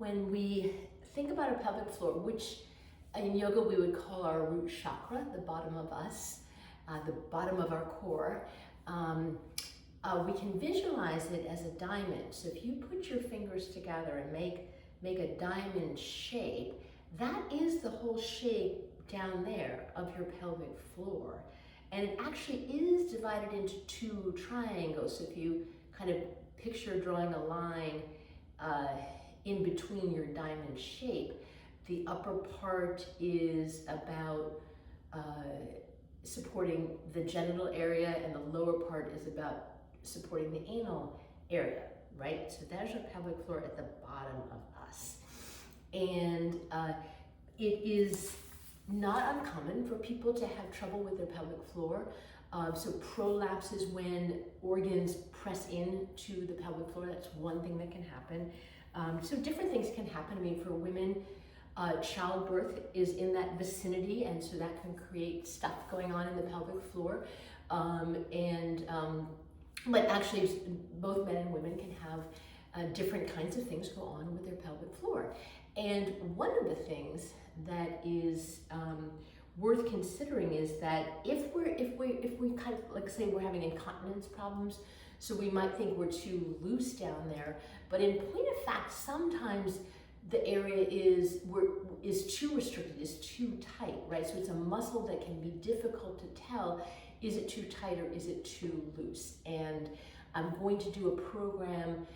when we think about our pelvic floor, which in yoga we would call our root chakra, the bottom of us, the bottom of our core, we can visualize it as a diamond. So if you put your fingers together and make a diamond shape, that is the whole shape down there of your pelvic floor. And it actually is divided into two triangles. So if you kind of picture drawing a line in between your diamond shape, the upper part is about supporting the genital area, and the lower part is about supporting the anal area, right? So there's your pelvic floor at the bottom of us. And it is not uncommon for people to have trouble with their pelvic floor. So prolapse is when organs press into the pelvic floor. That's one thing that can happen. So different things can happen. I mean, for women, childbirth is in that vicinity, and so that can create stuff going on in the pelvic floor. But actually, both men and women can have different kinds of things go on with their pelvic floor. And one of the things that is worth considering is that if we kind of, like, say we're having incontinence problems, so we might think we're too loose down there, but in point of fact, sometimes the area is too restricted, is too tight, right? So it's a muscle that can be difficult to tell, is it too tight or is it too loose? And I'm going to do a program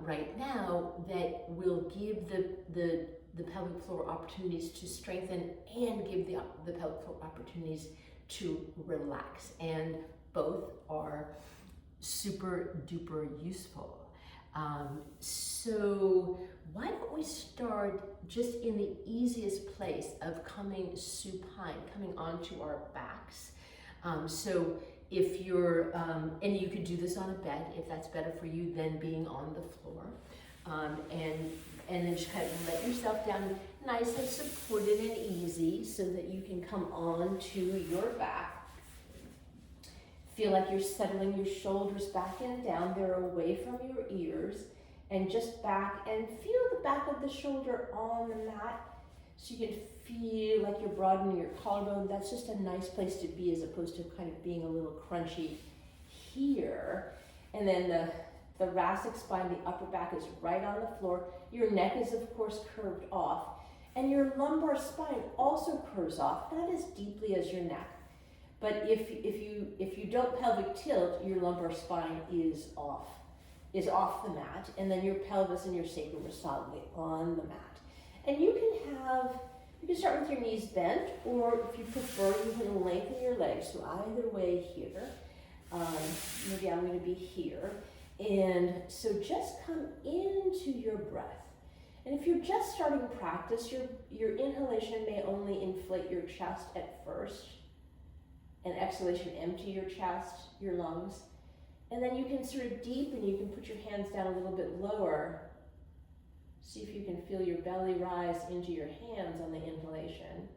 right now that will give the pelvic floor opportunities to strengthen and give the pelvic floor opportunities to relax. And both are super duper useful. So why don't we start just in the easiest place of coming supine, coming onto our backs. So if you're, and you could do this on a bed if that's better for you than being on the floor. And then just kind of let yourself down nice and supported and easy so that you can come on to your back. Feel like you're settling your shoulders back and down. They're away from your ears, and just back, and feel the back of the shoulder on the mat so you can feel like you're broadening your collarbone. That's just a nice place to be, as opposed to kind of being a little crunchy here. And then the thoracic spine, the upper back is right on the floor. Your neck is of course curved off, and your lumbar spine also curves off, not as deeply as your neck. But if you don't pelvic tilt, your lumbar spine is off the mat, and then your pelvis and your sacrum are solidly on the mat. And you can start with your knees bent, or if you prefer, you can lengthen your legs. So either way here. Maybe I'm going to be here. And so just come into your breath. And if you're just starting practice, your inhalation may only inflate your chest at first, and exhalation empty your chest, your lungs. And then you can sort of deepen, you can put your hands down a little bit lower. See if you can feel your belly rise into your hands on the inhalation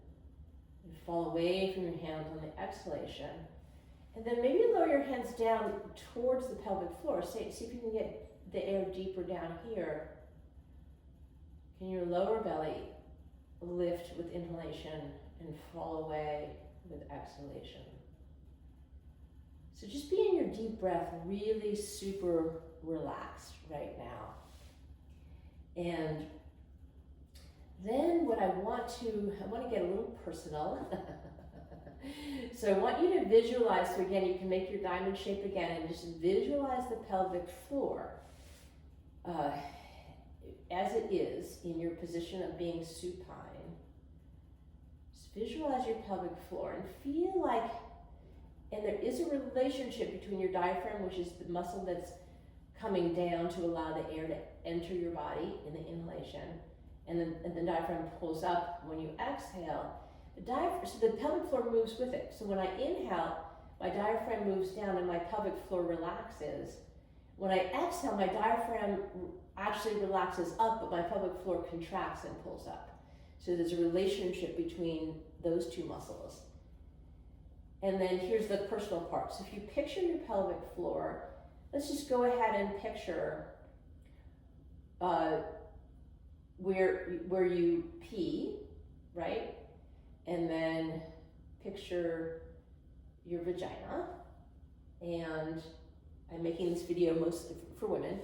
and fall away from your hands on the exhalation. And then maybe lower your hands down towards the pelvic floor. See if you can get the air deeper down here. Can your lower belly lift with inhalation and fall away with exhalation? So just be in your deep breath, really super relaxed right now. And then I want to get a little personal. So I want you to visualize, so again, you can make your diamond shape again, and just visualize the pelvic floor as it is in your position of being supine. Just visualize your pelvic floor and feel like, and there is a relationship between your diaphragm, which is the muscle that's coming down to allow the air to enter your body in the inhalation, and then the diaphragm pulls up when you exhale. So the pelvic floor moves with it. So when I inhale, my diaphragm moves down and my pelvic floor relaxes. When I exhale, my diaphragm actually relaxes up, but my pelvic floor contracts and pulls up. So there's a relationship between those two muscles. And then here's the personal part. So if you picture your pelvic floor, let's just go ahead and picture where you pee, right? And then picture your vagina. And I'm making this video mostly for women.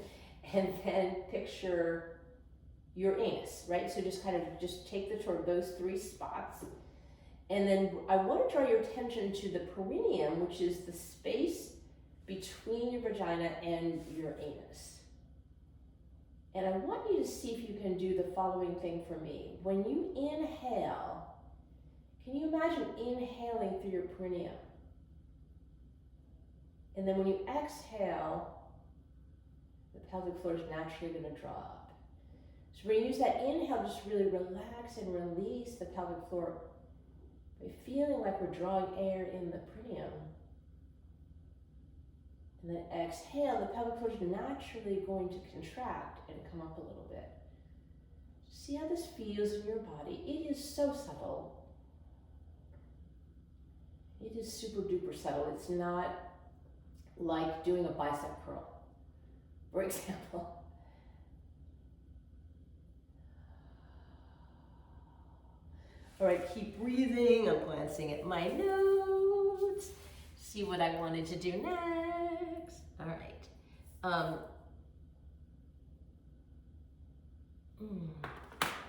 And then picture your anus, right? So just take the tour of those three spots. And then I want to draw your attention to the perineum, which is the space between your vagina and your anus. And I want you to see if you can do the following thing for me. When you inhale, can you imagine inhaling through your perineum? And then when you exhale, the pelvic floor is naturally going to drop. So we're going to use that inhale, just really relax and release the pelvic floor by feeling like we're drawing air in the perineum. And then exhale, the pelvic floor is naturally going to contract and come up a little bit. See how this feels in your body. It is so subtle. It is super duper subtle. It's not like doing a bicep curl, for example. All right, keep breathing. I'm glancing at my notes. See what I wanted to do next. All right.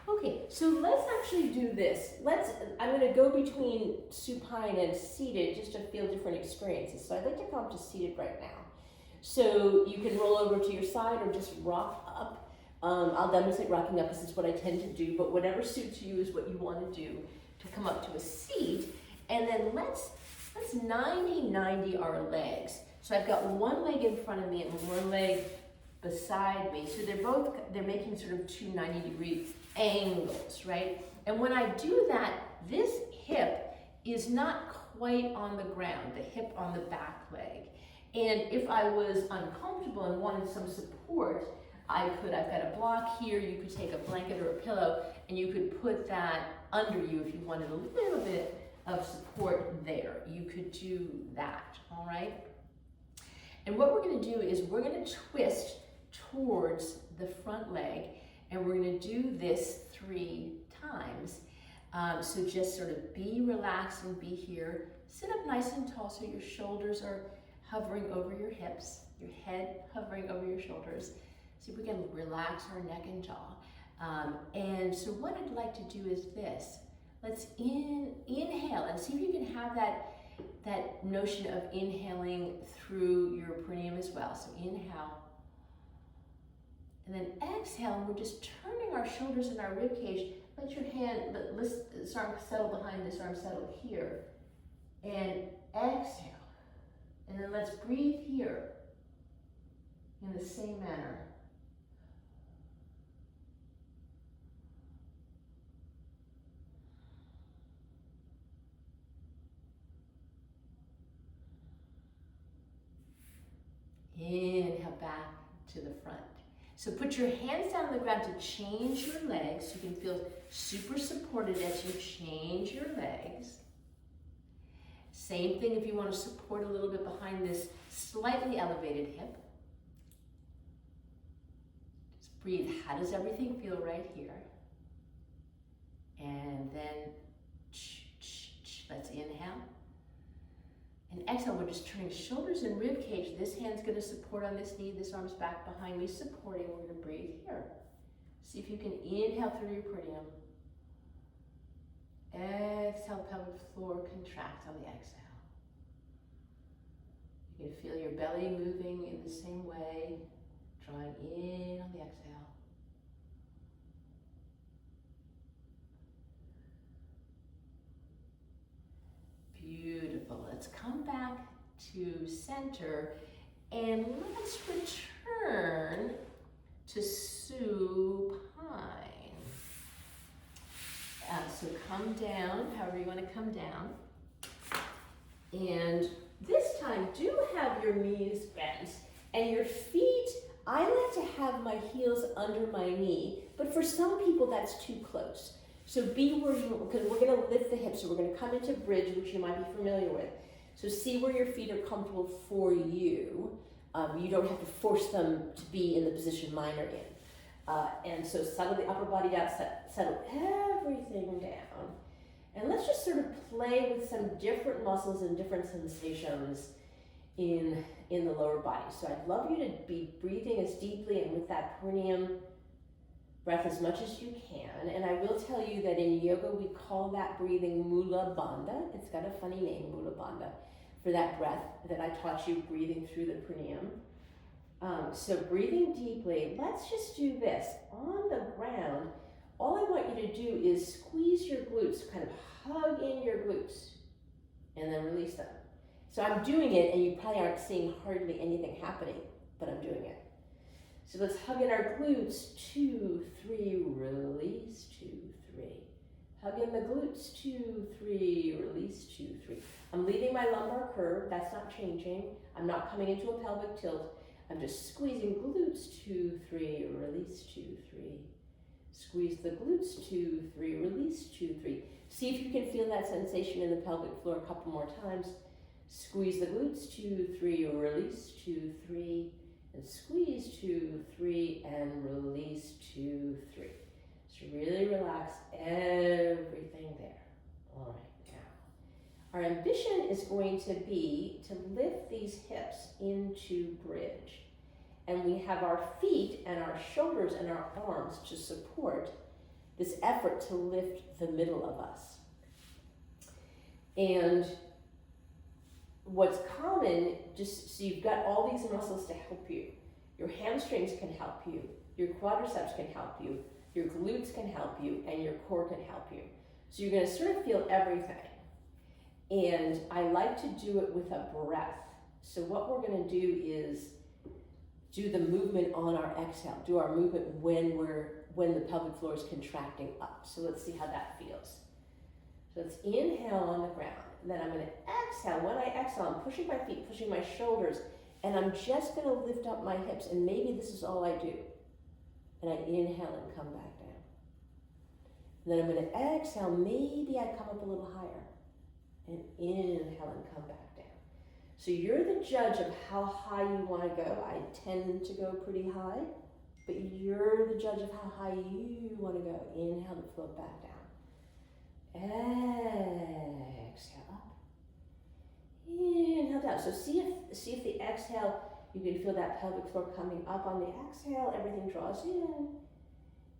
Okay, so let's actually do this. I'm going to go between supine and seated just to feel different experiences. So I'd like to come up to seated right now. So you can roll over to your side or just rock up. I'll demonstrate rocking up because it's what I tend to do, but whatever suits you is what you want to do to come up to a seat. And then let's 90-90 our legs. So I've got one leg in front of me and one leg beside me. So they're making sort of two 90-degree angles, right? And when I do that, this hip is not quite on the ground, the hip on the back leg. And if I was uncomfortable and wanted some support, I've got a block here, you could take a blanket or a pillow and you could put that under you if you wanted a little bit of support there. You could do that, all right? And what we're gonna do is we're gonna twist towards the front leg and we're gonna do this 3 times. So just sort of be relaxed and be here. Sit up nice and tall so your shoulders are hovering over your hips, your head hovering over your shoulders. See if we can relax our neck and jaw. And so what I'd like to do is this. Let's inhale and see if you can have that notion of inhaling through your perineum as well. So inhale. And then exhale, and we're just turning our shoulders and our rib cage. Let this arm settle behind this arm, settle here. And exhale. And then let's breathe here in the same manner. Inhale back to the front. So put your hands down on the ground to change your legs. So you can feel super supported as you change your legs. Same thing if you want to support a little bit behind this slightly elevated hip. Just breathe. How does everything feel right here? And then let's inhale. And exhale, we're just turning shoulders and rib cage. This hand's going to support on this knee. This arm's back behind me, supporting. We're going to breathe here. See if you can inhale through your perineum. Exhale, pelvic floor contracts on the exhale. You can feel your belly moving in the same way, drawing in on the exhale. Beautiful. Let's come back to center and let's return to supine. So come down, however you want to come down. And this time, do have your knees bent and your feet, I like to have my heels under my knee, but for some people that's too close. So be where you, because we're going to lift the hips, so we're going to come into bridge, which you might be familiar with. So see where your feet are comfortable for you. You don't have to force them to be in the position mine are in. And so settle the upper body down, settle everything down. And let's just sort of play with some different muscles and different sensations in the lower body. So I'd love you to be breathing as deeply and with that perineum breath as much as you can. And I will tell you that in yoga we call that breathing Mula Bandha. It's got a funny name, Mula Bandha, for that breath that I taught you, breathing through the perineum. So breathing deeply, let's just do this. On the ground, all I want you to do is squeeze your glutes, kind of hug in your glutes, and then release them. So I'm doing it, and you probably aren't seeing hardly anything happening, but I'm doing it. So let's hug in our glutes, 2, 3, release, 2, 3. Hug in the glutes, 2, 3, release, 2, 3. I'm leaving my lumbar curve, that's not changing. I'm not coming into a pelvic tilt. I'm just squeezing glutes, 2, 3, release, 2, 3. Squeeze the glutes, 2, 3, release, 2, 3. See if you can feel that sensation in the pelvic floor a couple more times. Squeeze the glutes, 2, 3, release, 2, 3. And squeeze, 2, 3, and release, 2, 3. So really relax everything there. All right, now. Our ambition is going to be to lift these hips into bridge. And we have our feet and our shoulders and our arms to support this effort to lift the middle of us. And what's common, just so you've got all these muscles to help you. Your hamstrings can help you, your quadriceps can help you, your glutes can help you, and your core can help you. So you're going to sort of feel everything. And I like to do it with a breath. So what we're going to do is do the movement on our exhale, do our movement when the pelvic floor is contracting up. So let's see how that feels. So let's inhale on the ground. And then I'm going to exhale. When I exhale, I'm pushing my feet, pushing my shoulders, and I'm just going to lift up my hips. And maybe this is all I do. And I inhale and come back down. And then I'm going to exhale. Maybe I come up a little higher. And inhale and come back down. So you're the judge of how high you want to go. I tend to go pretty high, but you're the judge of how high you want to go. Inhale to float back down. Exhale up. Inhale down. So see if the exhale, you can feel that pelvic floor coming up on the exhale. Everything draws in.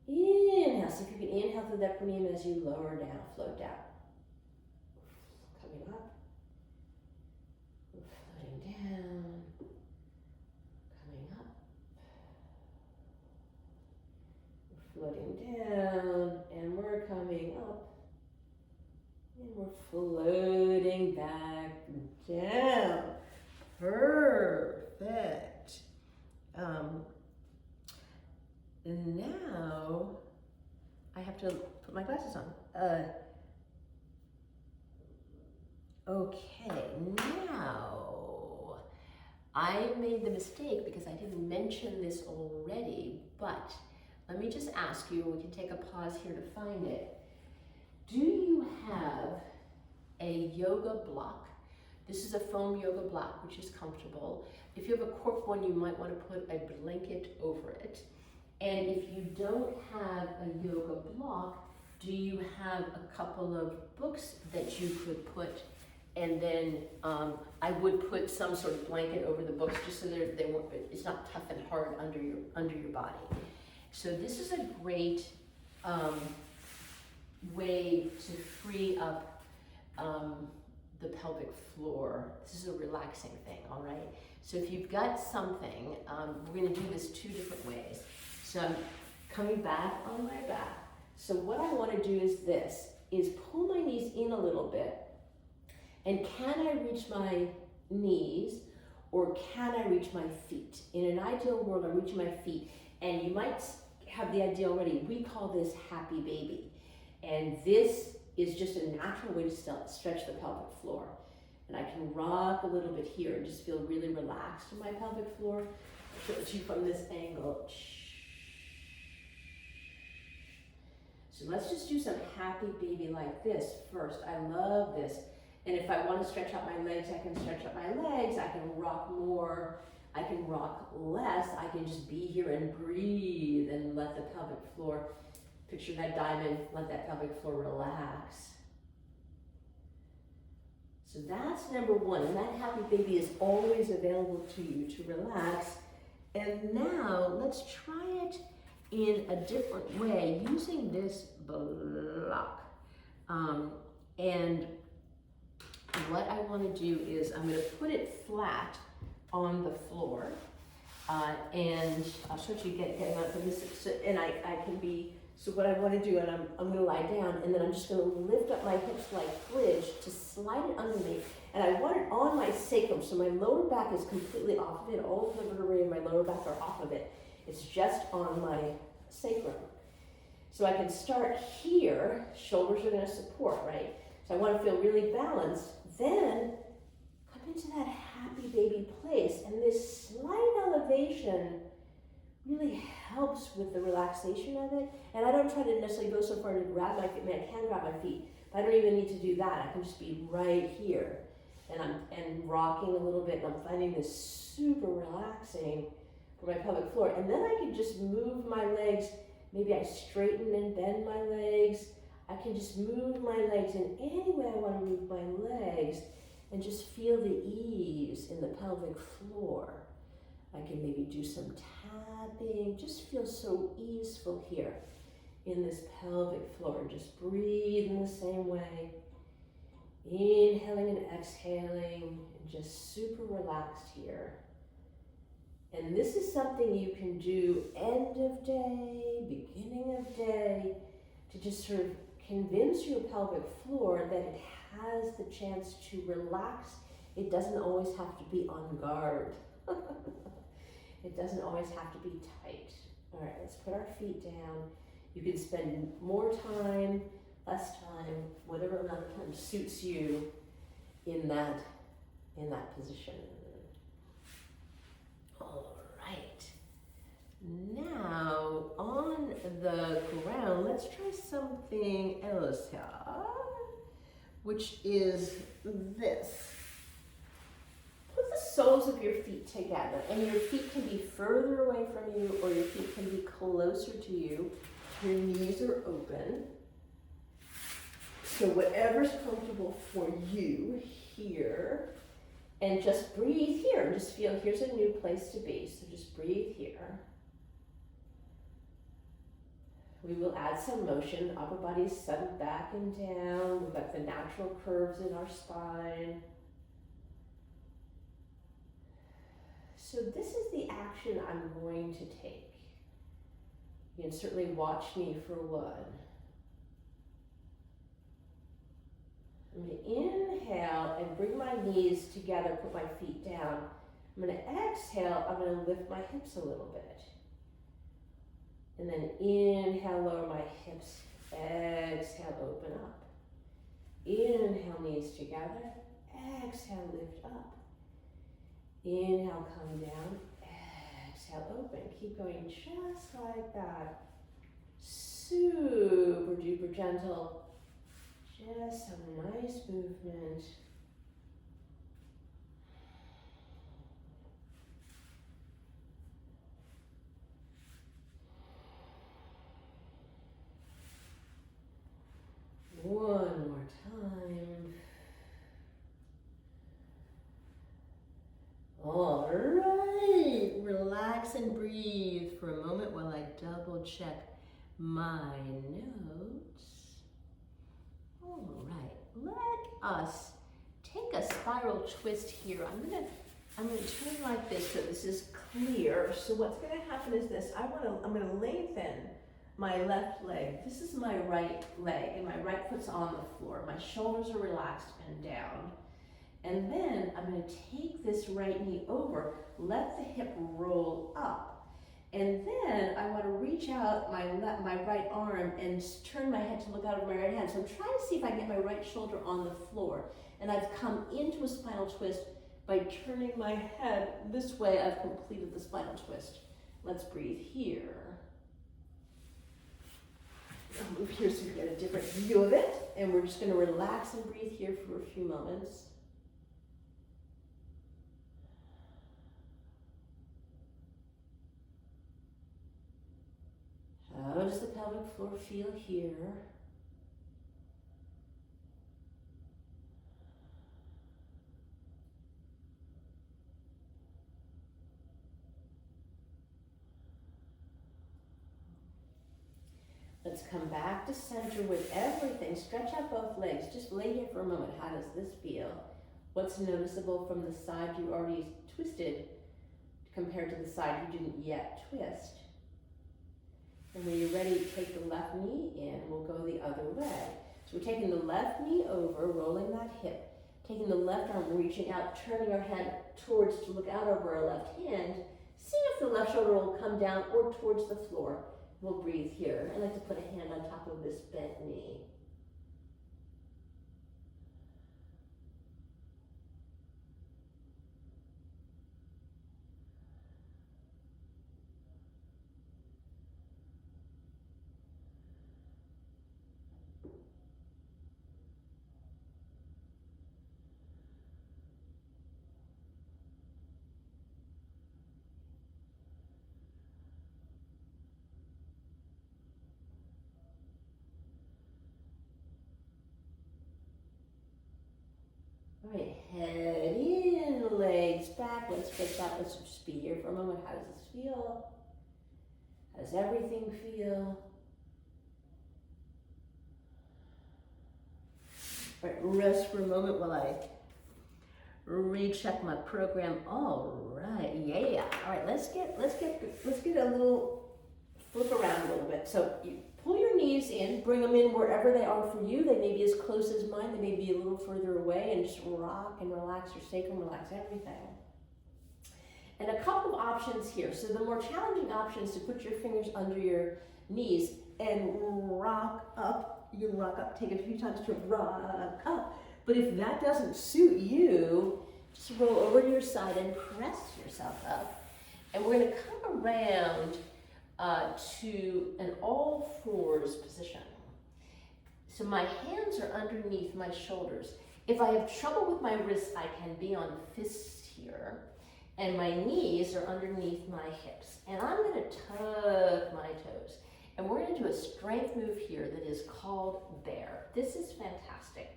Inhale. See if you can inhale through that perineum as you lower down, float down. Coming up. Floating down. Coming up. Floating down. And we're coming up. And we're floating back down. Perfect. Now, I have to put my glasses on. Okay, now, I made the mistake because I didn't mention this already, but let me just ask you, we can take a pause here to find it. Do you have a yoga block? This is a foam yoga block, which is comfortable. If you have a cork one, you might want to put a blanket over it. And if you don't have a yoga block, do you have a couple of books that you could put? And then I would put some sort of blanket over the books just so it's not tough and hard under your body. So this is a great way to free up the pelvic floor. This is a relaxing thing, all right? So if you've got something, we're gonna do this 2 different ways. So I'm coming back on my back. So what I wanna do is pull my knees in a little bit, and can I reach my knees, or can I reach my feet? In an ideal world, I'm reaching my feet, and you might have the idea already. We call this happy baby. And this is just a natural way to stretch the pelvic floor. And I can rock a little bit here and just feel really relaxed in my pelvic floor. I'll show it to you from this angle. So let's just do some happy baby like this first. I love this. And if I want to stretch out my legs, I can stretch out my legs. I can rock more I can rock less. I can just be here and breathe and let the pelvic floor, picture that diamond, let that pelvic floor relax. So that's number one, and that happy baby is always available to you to relax. And now let's try it in a different way using this block. And what I want to do is I'm going to put it flat on the floor, and I'll show you getting on for this. So, and I can be. So what I want to do, and I'm going to lie down, and then I'm just going to lift up my hips like bridge to slide it under me, and I want it on my sacrum, so my lower back is completely off of it. All of the vertebrae in my lower back are off of it. It's just on my sacrum. So I can start here. Shoulders are going to support, right? So I want to feel really balanced. Then come into that happy baby place, and this slight elevation really helps with the relaxation of it. And I don't try to necessarily go so far to grab my feet. I mean, I can grab my feet, but I don't even need to do that. I can just be right here, and I'm rocking a little bit, and I'm finding this super relaxing for my pelvic floor. And then I can just move my legs. Maybe I straighten and bend my legs. I can just move my legs in any way I want to move my legs, and just feel the ease in the pelvic floor. I can maybe do some tapping, just feel so easeful here in this pelvic floor. Just breathe in the same way. Inhaling and exhaling, and just super relaxed here. And this is something you can do end of day, beginning of day, to just sort of convince your pelvic floor that it has the chance to relax. It doesn't always have to be on guard. It doesn't always have to be tight. All right, let's put our feet down. You can spend more time, less time, whatever amount of time suits you in that position. All right. Now, on the ground, let's try something else here, which is this. Put the soles of your feet together, and your feet can be further away from you, or your feet can be closer to you. Your knees are open. So whatever's comfortable for you here, and just breathe here. Just feel here's a new place to be. So just breathe here. We will add some motion. Upper body is settled back and down. We've got the natural curves in our spine. So this is the action I'm going to take. You can certainly watch me for one. I'm going to inhale and bring my knees together, put my feet down. I'm going to exhale, I'm going to lift my hips a little bit. And then inhale, lower my hips. Exhale, open up. Inhale, knees together. Exhale, lift up. Inhale, come down. Exhale, open. Keep going just like that. Super duper gentle. Just some nice movement. One more time. All right, relax and breathe for a moment while I double check my notes. All right, let us take a spiral twist here. I'm gonna turn like this so this is clear. So what's gonna happen is this. I'm gonna lengthen my left leg. This is my right leg, and my right foot's on the floor. My shoulders are relaxed and down. And then I'm going to take this right knee over, let the hip roll up. And then I want to reach out my right arm and turn my head to look out of my right hand. So I'm trying to see if I can get my right shoulder on the floor. And I've come into a spinal twist by turning my head this way. I've completed the spinal twist. Let's breathe here. I'll move here so you get a different view of it. And we're just going to relax and breathe here for a few moments. does the pelvic floor feel here? Let's come back to center with everything. Stretch out both legs. Just lay here for a moment. How does this feel? What's noticeable from the side you already twisted compared to the side you didn't yet twist? And when you're ready, take the left knee in. We'll go the other way. So we're taking the left knee over, rolling that hip. Taking the left arm, reaching out, turning our head towards to look out over our left hand. See if the left shoulder will come down or towards the floor. We'll breathe here. I like to put a hand on top of this bent knee. All right, head in, legs back. Let's get that. Let's just be here for a moment. How does this feel? How does everything feel? All right, rest for a moment while I recheck my program. All right, yeah. All right, let's get a little flip around a little bit. So you pull your knees in, bring them in wherever they are for you. They may be as close as mine, they may be a little further away, and just rock and relax your sacrum, relax everything. And a couple of options here. So the more challenging option is to put your fingers under your knees and rock up. You can rock up, take it a few times to rock up. But if that doesn't suit you, just roll over to your side and press yourself up. And we're gonna come around to an all fours position. So my hands are underneath my shoulders. If I have trouble with my wrists, I can be on fists here. And my knees are underneath my hips. And I'm gonna tuck my toes. And we're gonna do a strength move here that is called bear. This is fantastic.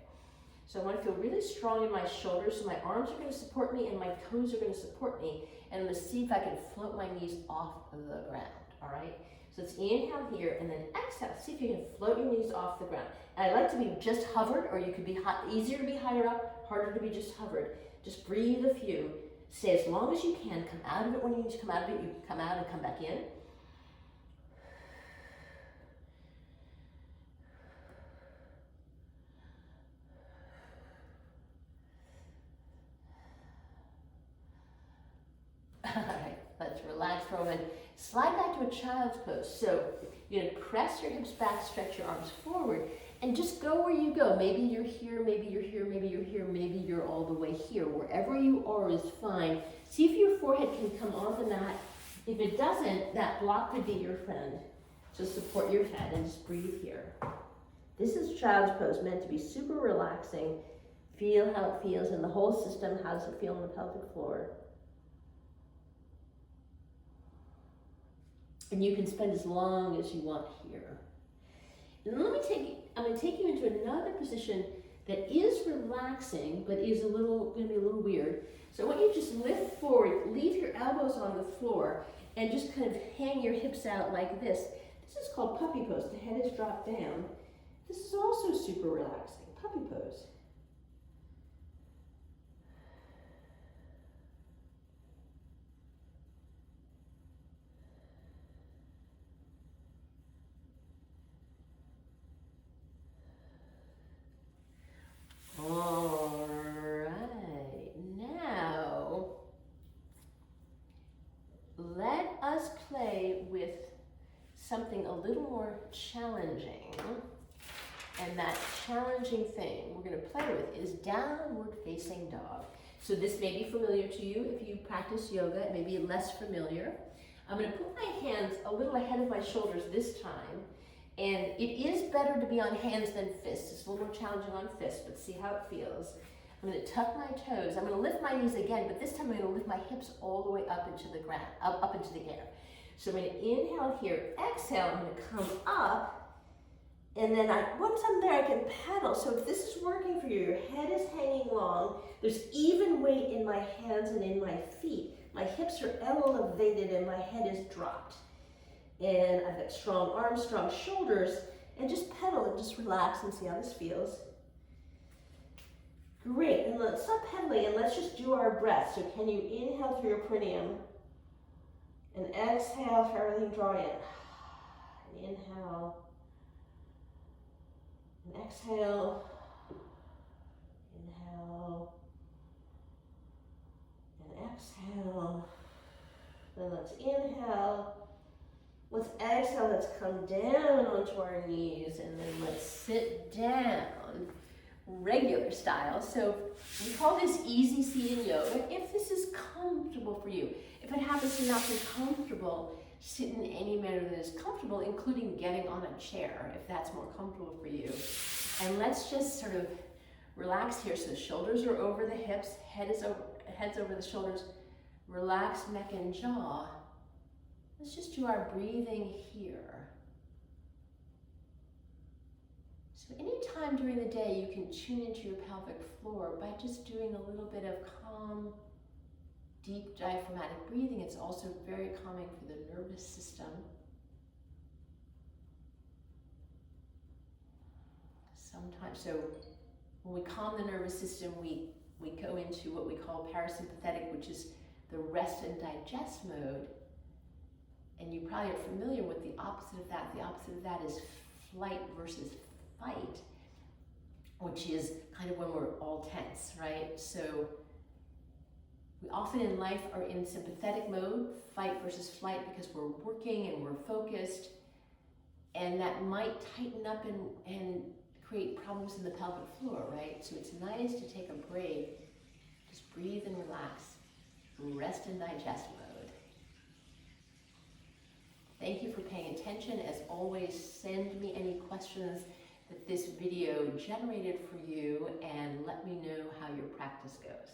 So I wanna feel really strong in my shoulders, so my arms are gonna support me and my toes are gonna support me. And I'm gonna see if I can float my knees off the ground. All right, so let's inhale here and then exhale. See if you can float your knees off the ground. And I like to be just hovered, or you could be easier to be higher up, harder to be just hovered. Just breathe a few. Stay as long as you can. Come out of it when you need to come out of it. You can come out and come back in. All right, let's relax for a moment. Slide back to a child's pose. So you're gonna press your hips back, stretch your arms forward, and just go where you go. Maybe you're here, maybe you're here, maybe you're here, maybe you're all the way here. Wherever you are is fine. See if your forehead can come on the mat. If it doesn't, that block could be your friend. So support your head and just breathe here. This is child's pose, meant to be super relaxing. Feel how it feels in the whole system. How does it feel on the pelvic floor? And you can spend as long as you want here. And I'm going to take you into another position that is relaxing, but is going to be a little weird. So I want you to just lift forward, leave your elbows on the floor, and just kind of hang your hips out like this. This is called puppy pose. The head is dropped down. This is also super relaxing, puppy pose. All right, now let us play with something a little more challenging. And that challenging thing we're going to play with is downward facing dog. So this may be familiar to you if you practice yoga. It may be less familiar. I'm going to put my hands a little ahead of my shoulders this time. And it is better to be on hands than fists. It's a little more challenging on fists, but see how it feels. I'm going to tuck my toes. I'm going to lift my knees again, but this time I'm going to lift my hips all the way up into the ground, up into the air. So I'm going to inhale here, exhale, I'm going to come up, and then once I'm there, I can pedal. So if this is working for you, your head is hanging long, there's even weight in my hands and in my feet. My hips are elevated and my head is dropped. And I've got strong arms, strong shoulders, and just pedal and just relax and see how this feels. Great, and let's stop pedaling and let's just do our breath. So can you inhale through your perineum and exhale for everything drawing in. And inhale and exhale. Inhale and exhale. Then let's inhale. Let's exhale, let's come down onto our knees, and then let's sit down, regular style. So we call this easy seated yoga. If this is comfortable for you, if it happens to not be comfortable, sit in any manner that is comfortable, including getting on a chair, if that's more comfortable for you. And let's just sort of relax here. So the shoulders are over the hips, head's over the shoulders. Relax neck and jaw. Let's just do our breathing here. So anytime during the day you can tune into your pelvic floor by just doing a little bit of calm, deep diaphragmatic breathing. It's also very calming for the nervous system. Sometimes, so when we calm the nervous system, we go into what we call parasympathetic, which is the rest and digest mode. And you probably are familiar with the opposite of that. The opposite of that is flight versus fight, which is kind of when we're all tense, right? So we often in life are in sympathetic mode, fight versus flight, because we're working and we're focused, and that might tighten up and create problems in the pelvic floor, right? So it's nice to take a break, just breathe and relax, rest and digest mode. Thank you for paying attention. As always, send me any questions that this video generated for you and let me know how your practice goes.